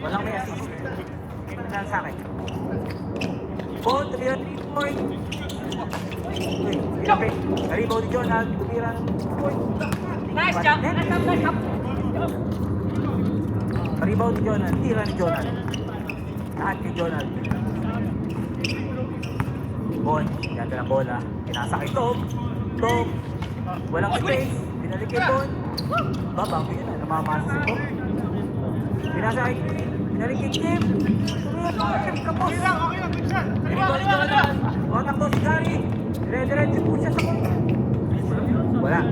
Walang may assist. Tingnan sa akin. Ball, tumira 3 point. Uy, grabe. Naribaw ni Jonald, tumira ng 3 point. Nice job! Nice job! Naribaw ni Jonald, tira ni Jonald. Lahat ni Jonald. Ball, ganda ng bola. Pinasa kay Tom. Tom, walang space. Binalik kay Bon. Babang yun na, namamasa si Tom. Pinasa kay Kim. Binalik kay Kim. Kim kapos. Okay lang, good shot. Naribaw ni Jonald. Matakbo si Gary. Dire-diretso po siya sa kong. Wala ka.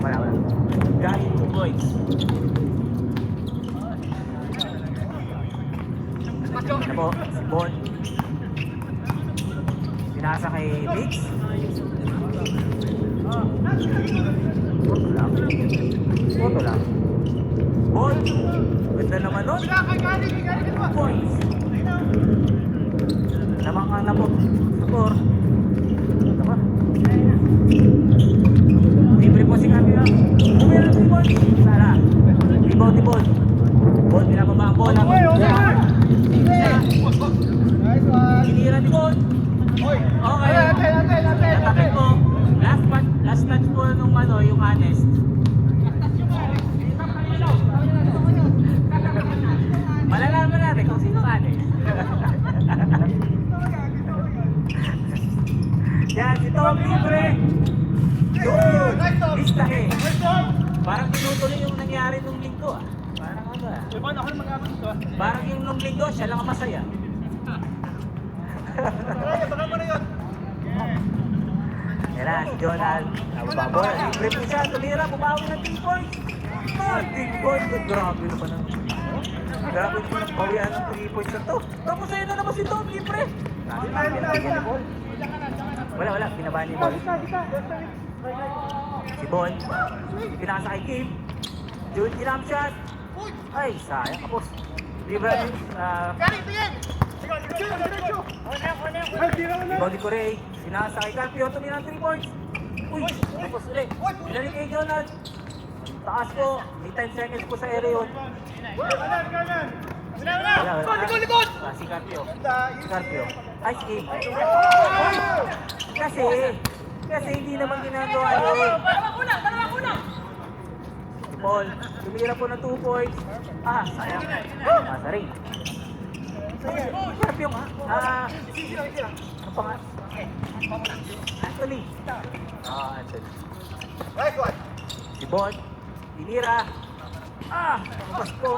Wala. Gary, 2 points. Ano po, si Bon. Pinasa kay Biggs. Foto lang. Bon. Ganda naman nun. 2 points. Namang na po. Score. Tama. Libre po si Camila. Tumira si Bon. Sana. Rebound ni Bon. Bon, pinababa ang bola. Nice one. Tinira ni Bon. Okay. Natapit po. Last touch po nung yung honest. Malalaman natin kung sino honest. Yan, si Tom libre. Listahe. Parang tinutuloy yung nangyari nung linggo ah. Parang ano ah. Parang yung nung linggo, siya lang ang masaya. Yan na, si Jonald. Babor, libre po siya. Tumira, bumawi ng 3 points. 3 points. Grabe naman ang... Grabe naman ang pawihan ng 3 points na to. Tapos ayun na naman si Tom, libre. Pinabigyan ni Bon. Wala. Pinabaan ni Bon. Si Bon. Pinasa kay Kim. June, jump shot. Ay, sayang. Kapos. Libre. Ibaw ni Corey, sinasa kay Carpio, tumira ng 3 points. Uy, tapos ulit. Pinalik kay Jonald. Taas po, may 10 seconds po sa area yun. Likod! Si Carpio. Ay, si Kim. Kasi hindi naman ginagawa yun. Dalawa kulang! Si Paul, tumira po ng 2 points. Sayang. Ring. Carpio nga. Ano pa nga? Anthony. Anthony. Nice one. Si Bon. Tinira. Tapos po.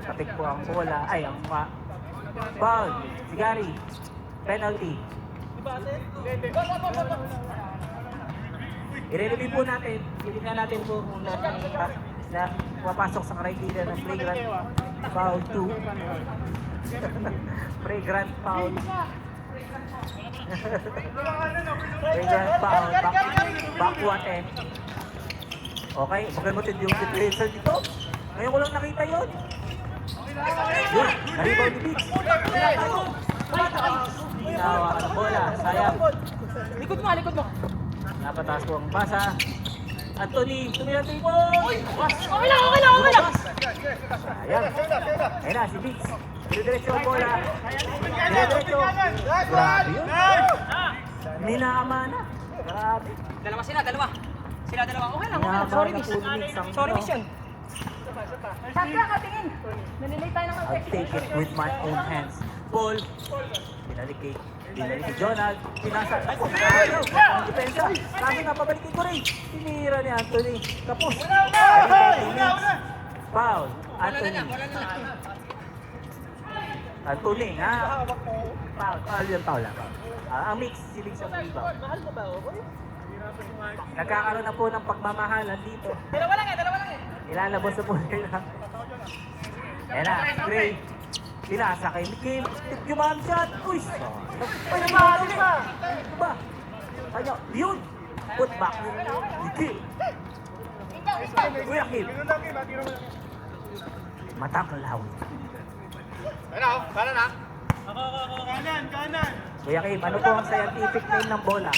Patik po ang bola. Ay, ang foul. Si Gary. Penalty. I-review po natin. Tingnan natin po kung na papasok sa criteria ng flagrant foul 2. Flagrant foul. Flagrant foul. Backward end. Okay, magamutin yung differential dito. Ngayon ko lang nakita yun. Yun, naribaw ni Biggs. Ginawa ka ng bola, sayang. Likod mo! Napataas po ang pasa. Anthony, tumira 3 points! Okay lang! Sayang. Ayun na, si Biggs. Diretso ang bola. Diretso. Grabe yun. Ninama na. Grabe. Dalawa. Okay lang. Sorry, Miss. Sorry, Miss yun. Sandra, katingin. Nalilay tayo ng I'll take it with my own hands. Paul. Binalik kay Jonald. Pinasa. Ako, ang depensa. Sabi nga, pabalikin ko rin. Tinira ni Anthony. Kapos. Foul. Anthony. Anthony, ha? Foul yung foul lang. Ang mix, si Biggs ang rebound. Mahal mo ba? Nagkakaroon na po ng pagmamahalan dito. Dalawa lang eh. Ilalabas na po nila. Yan na, Gray. Pinasa kay Kim. Yung mga shot. Uy! Ay, mahalo ka! Ito ba? Ano? Yun! Put back ni Kim. Kuya Kim. Matang lahawin. Kanan. Kuya Kim, ano po ang scientific name ng bola?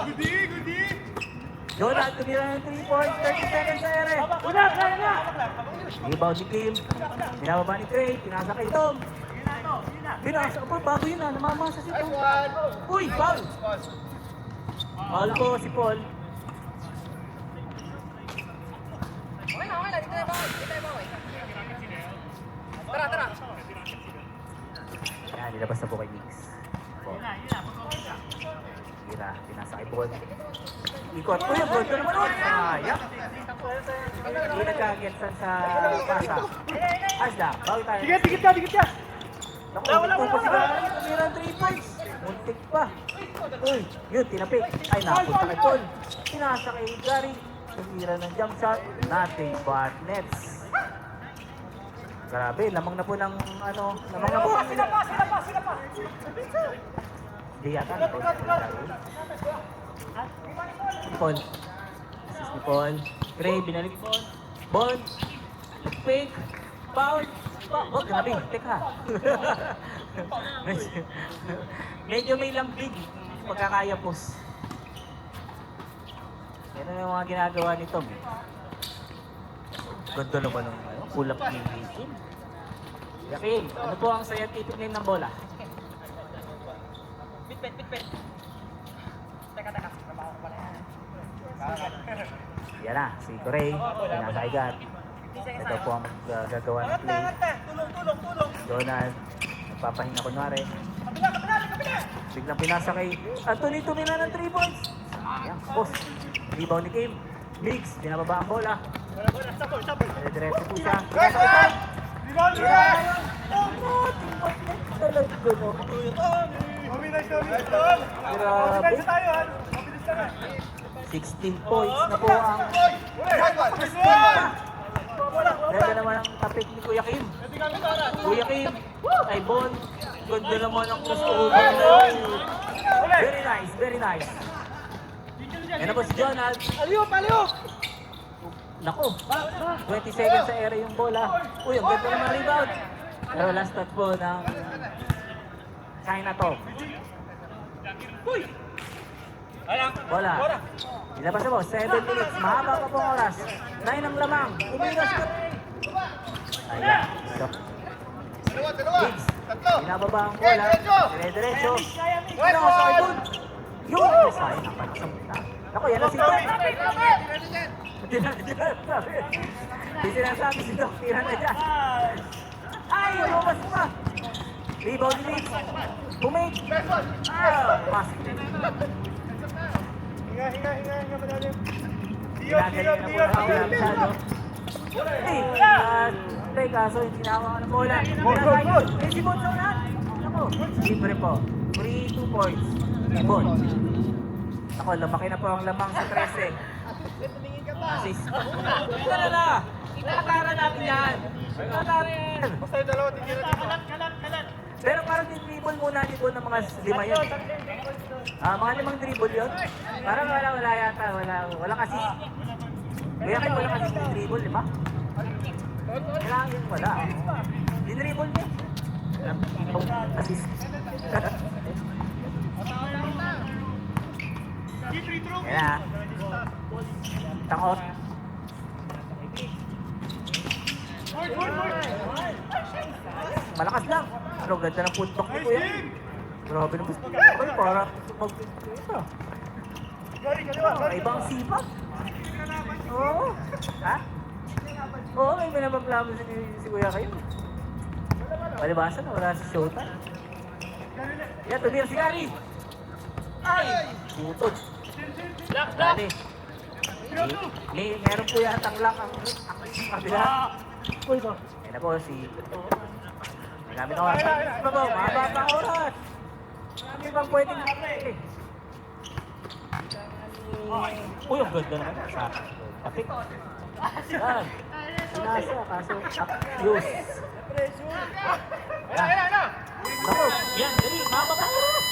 Goody. Jonald, tumira ng 3 points, 30 seconds sa ere. Rebound ni Kim. Binababa ni Trey. Pinasa kay Tom. Pinasa pa. Bago yun ah. Namamasa si Tom. Uy! Foul! Foul po si Paul. Okay na. Dito tayo bawal. Tara. Yan, nilabas na po kay Mix. Hira, pinasa kay Paul. Ikot. Uy, ang goal ko naman ulit. Sayang. Hindi nagkagetsan sa pasa. Asla, bawi tayo. Dikit ka. Naku, untik pa si Gary. Tumira ang 3 points. Untik pa. Uy, yun, tinapik. Ay, napunta kay Paul. Pinasa kay Gary. Tumira ng jump shot. Nothing but nets. Grabe, lamang na po ng ano, lamang na po. Sila pa. Hindi yata. Paul. Assist ni Paul. Gray, binalik ni Paul. Ball. Pick. Foul. Oh, grabe. Teka. Medyo may lambig. Pagkakaya pos. Yan ang mga ginagawa ni Tom. Ganda naman ng pull-up ni Kim. Yakin, ano po ang scientific name ng bola? Pitpet. Teka. Trabaho ko pala yan. Yan na, si Corey. Pinakaigat. Ito po ang gagawa ng play. Tulong. Donald, nagpapahinga kunwari. Biglang pinasa kay Anthony, tumira ng 3 points. Sayang, post. Rebound ni Kim. Mix, binababa ang bola. Diretso po siya. Pinasa kay Tom. Rebound! Talaga no. Mabilis na. Grabe. Mabilis tayo, ha? Mabilis na. 16 points na po ang ganda naman ang tapik ni Kuya Kim. Kuya Kim, ay Bon. Ganda naman ang cross-over na. Very nice. Yan na po si Jonald. Aliyop! Naku, 20 seconds sa area yung bola. Uy, ang ganda naman rebound. Pero last touch po ng China to. Bola. Ilabas na po, 7 minutes. Mahaba pa pong oras. 9 ang lamang. Umigas ka. Ayan. Higgs. Binababa ang bola. Dire-diretso. Ano sa idol? Yung sayang ang pagkasamita. Ako, yan ang si Doc. Hindi sinasabi si Doc. Tira na dyan. Ay, lumabas pa. Rebound ni Higgs. Bumake. Pass. Hinga, madalim. Ginagaling na po ang bola masyado. Hey, kaso hindi nahawa ng bola. Goal! Eh, si Bon sa unahan. Ako, libre po. Free 2 points. Si Bon. Ako, lumaki na po ang lamang sa 13. Assist. Ito na! Itatara natin yan. Itatarin. Basta yung dalawa, tingin na. Kalat. Pero parang dribble muna ni Bon ng mga 5 yun. Mga 5 dribble yun. Parang wala yata. Walang assist. Kaya kayo walang assist ng dribble, di ba? Kailangan yun wala. Dinribble niya. Assist. Kaya. Takot. Malakas lang. Pero ganda ng puntok ni Kuya. Grabe naman. Ay, para mag-ito. Ibang sipa. Oo. Ha? Oo, may pinapagplamo si Kuya kayo. Palibasan na, wala si Showtime. Yan, tumira si Gary. Ay! Butod. Dali. Meron po yatang lock ang kabila. Uy, ko. Yan na po si... Marami na oras. Ano ba? Mahaba pang oras. Marami bang pwedeng eh. Uy, ang ganda naman. Sa tapik. Yan. Sinasa, kaso use. Yan. Ako, yan, dali. Mahaba pang oras.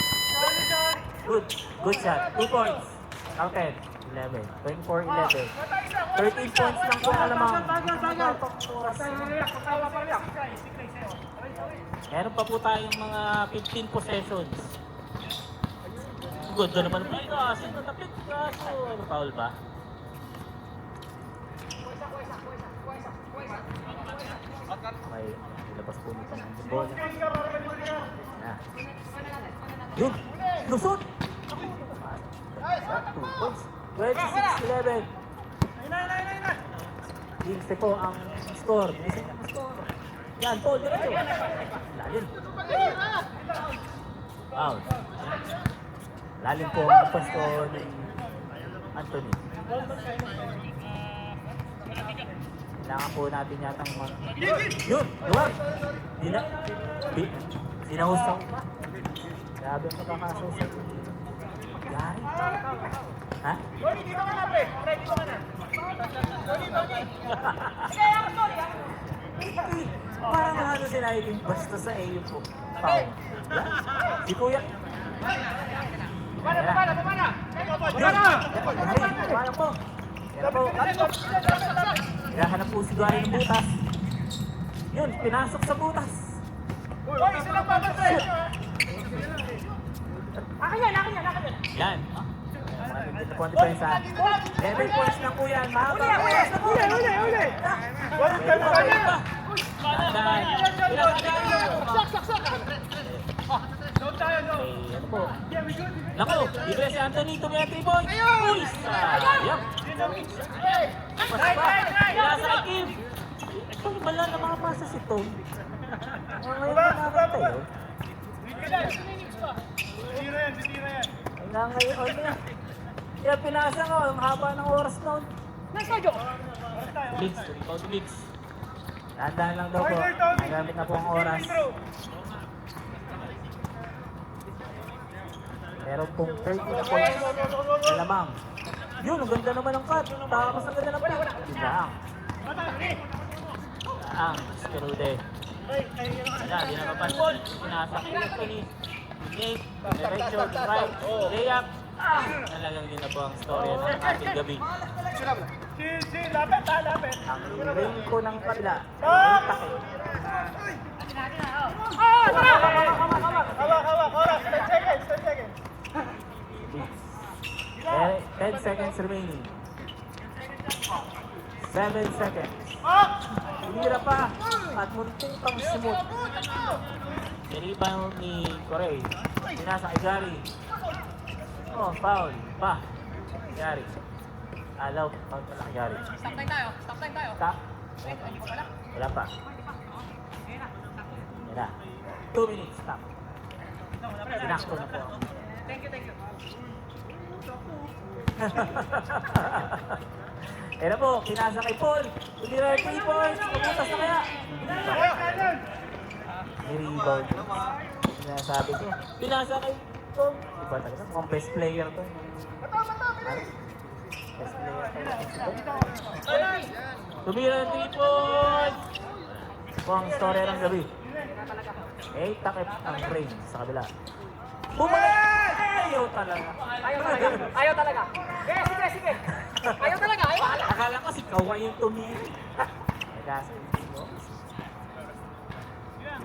Good shot. 2 points. Counted. 11. 24-11. 13 points lang po alamang. Meron pa po tayong mga 15 possessions. Good na naman po ito. Kasi natapit. Kaso, ano foul ba? Okay, nilabas po nito ng ball. Yan. Yun! Lusot! 2 points. 26-11. Dingste po ang score. Dingste ang score. Yan, Paul, diretso. Lalim. Foul. Lalim po ang pasto ni Anthony. Kailangan po natin yatang yun! Luwag! Sinahusang pa. Grabe ang pagkakasusap. Yari. Ha? Tony, dito ka na, pre. Pre, dito ka na. Tony. Sige, ako, sorry. Parang ano sila yung basta sa iyo po. Foul. Si Kuya. Pumana. Yun! Paano po? Yan po. Hinahanap po si Gary ng butas. Yun, pinasok sa butas. Uy, isa lang pa, pre. Akin yan. Yan. Ito po ang depensa. 11 points lang po yan. Mahaba. Uli. Walang kami kanya. Tandaan. Doon tayo, no. Okay, ano po? Yeah, we good. Naku, libre si Anthony, tumira 3 points. Uy, sayang. Pas pa. Kaya sa Kim. Ito, wala na makapasa si Tom. Ngayon nakakanta yun. Titira yan. Kaya ngayon na. Kaya pinasa ko, ang haba ng oras noon. Nice na, Joe. Bigs, rebound to Bigs. Tandaan lang daw po, nagamit na po ang oras. Meron pong 30 na points na lamang. Yun, ang ganda naman ng cut. Tapos ang ganda ng pick. Biglang. Ang Skrude. Wala, di na kapansin. Pinasa ko yung Tony. Nick, direction, right, layup. Talagang din na po ang story ng ating gabi. Chill. Lapit. Ang ring ko ng kabila. Ang takip. Hawak. Oras. 10 seconds. 10 seconds remaining. 7 seconds. Hinira pa at munting pang simot. Rebound ni Corey. Pinasa kay Gary. Oh, foul. Pa. Gary. Alaw. Foul pala kay Gary. Stop time tayo. Stop. Wala pa. Yan na. 2 minutes. Stop. Sinakto na po. Thank you. Yan na po. Pinasa kay Paul. Tumira 3 points. Pumuntas na kaya. Ni-rebound. Sinasabi ko. Pinasa kay Paul. Iba talaga. Mukhang best player to. Best player to. Tumira ng 3 points. Ito ang story ng gabi. Takip ang frame sa kabila. Bumalik! Ayaw talaga. Ayaw talaga. Sige. Ayaw talaga. Akala ko si Kawhi yung tumira. Nagasa.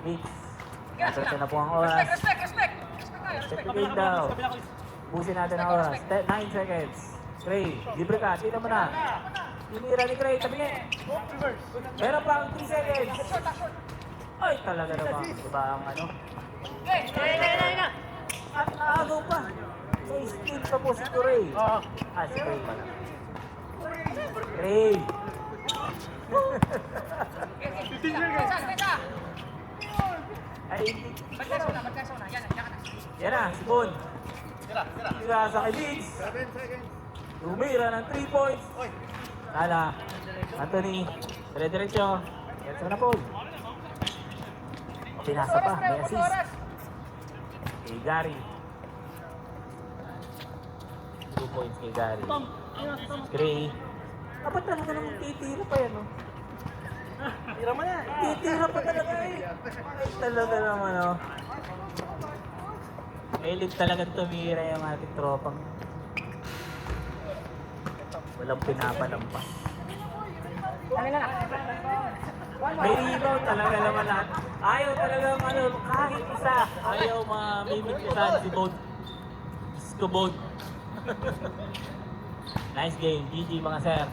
Bigs. Nasarte na po ang oras. Respect. Check the game daw. Busin natin ang oras. 9 seconds. Cray, libre ka. Tignan mo na. Tinira ni Cray. Tabi niya. Meron pa ang 3 seconds. Ay, talaga naman. Diba ang ano? At agaw pa. May steal pa po si Cray. Si Cray pala. Cray. Ay, Magkaso na. Yan na. yan na, si Bon. Tira sa kay Bigs. 7 seconds. Tumira ng 3 points. Lala. Anthony. Dire-diretso. Diretso na Paul. Pinasa pa. May assist. Kay Gary. 2 points kay Gary. Gray. Dapat talaga naman titira pa yan, no? Tira mo yan. Titira pa talaga eh. Ay, talaga naman, no? Mahilig talagang tumira yung ating tropang. Walang pinapalampas. May rebound talaga naman lahat. Ayaw talaga ano, kahit isa. Ayaw mamimigpitan si Bod. Diyos ko, Bod. Nice game. GG mga sir.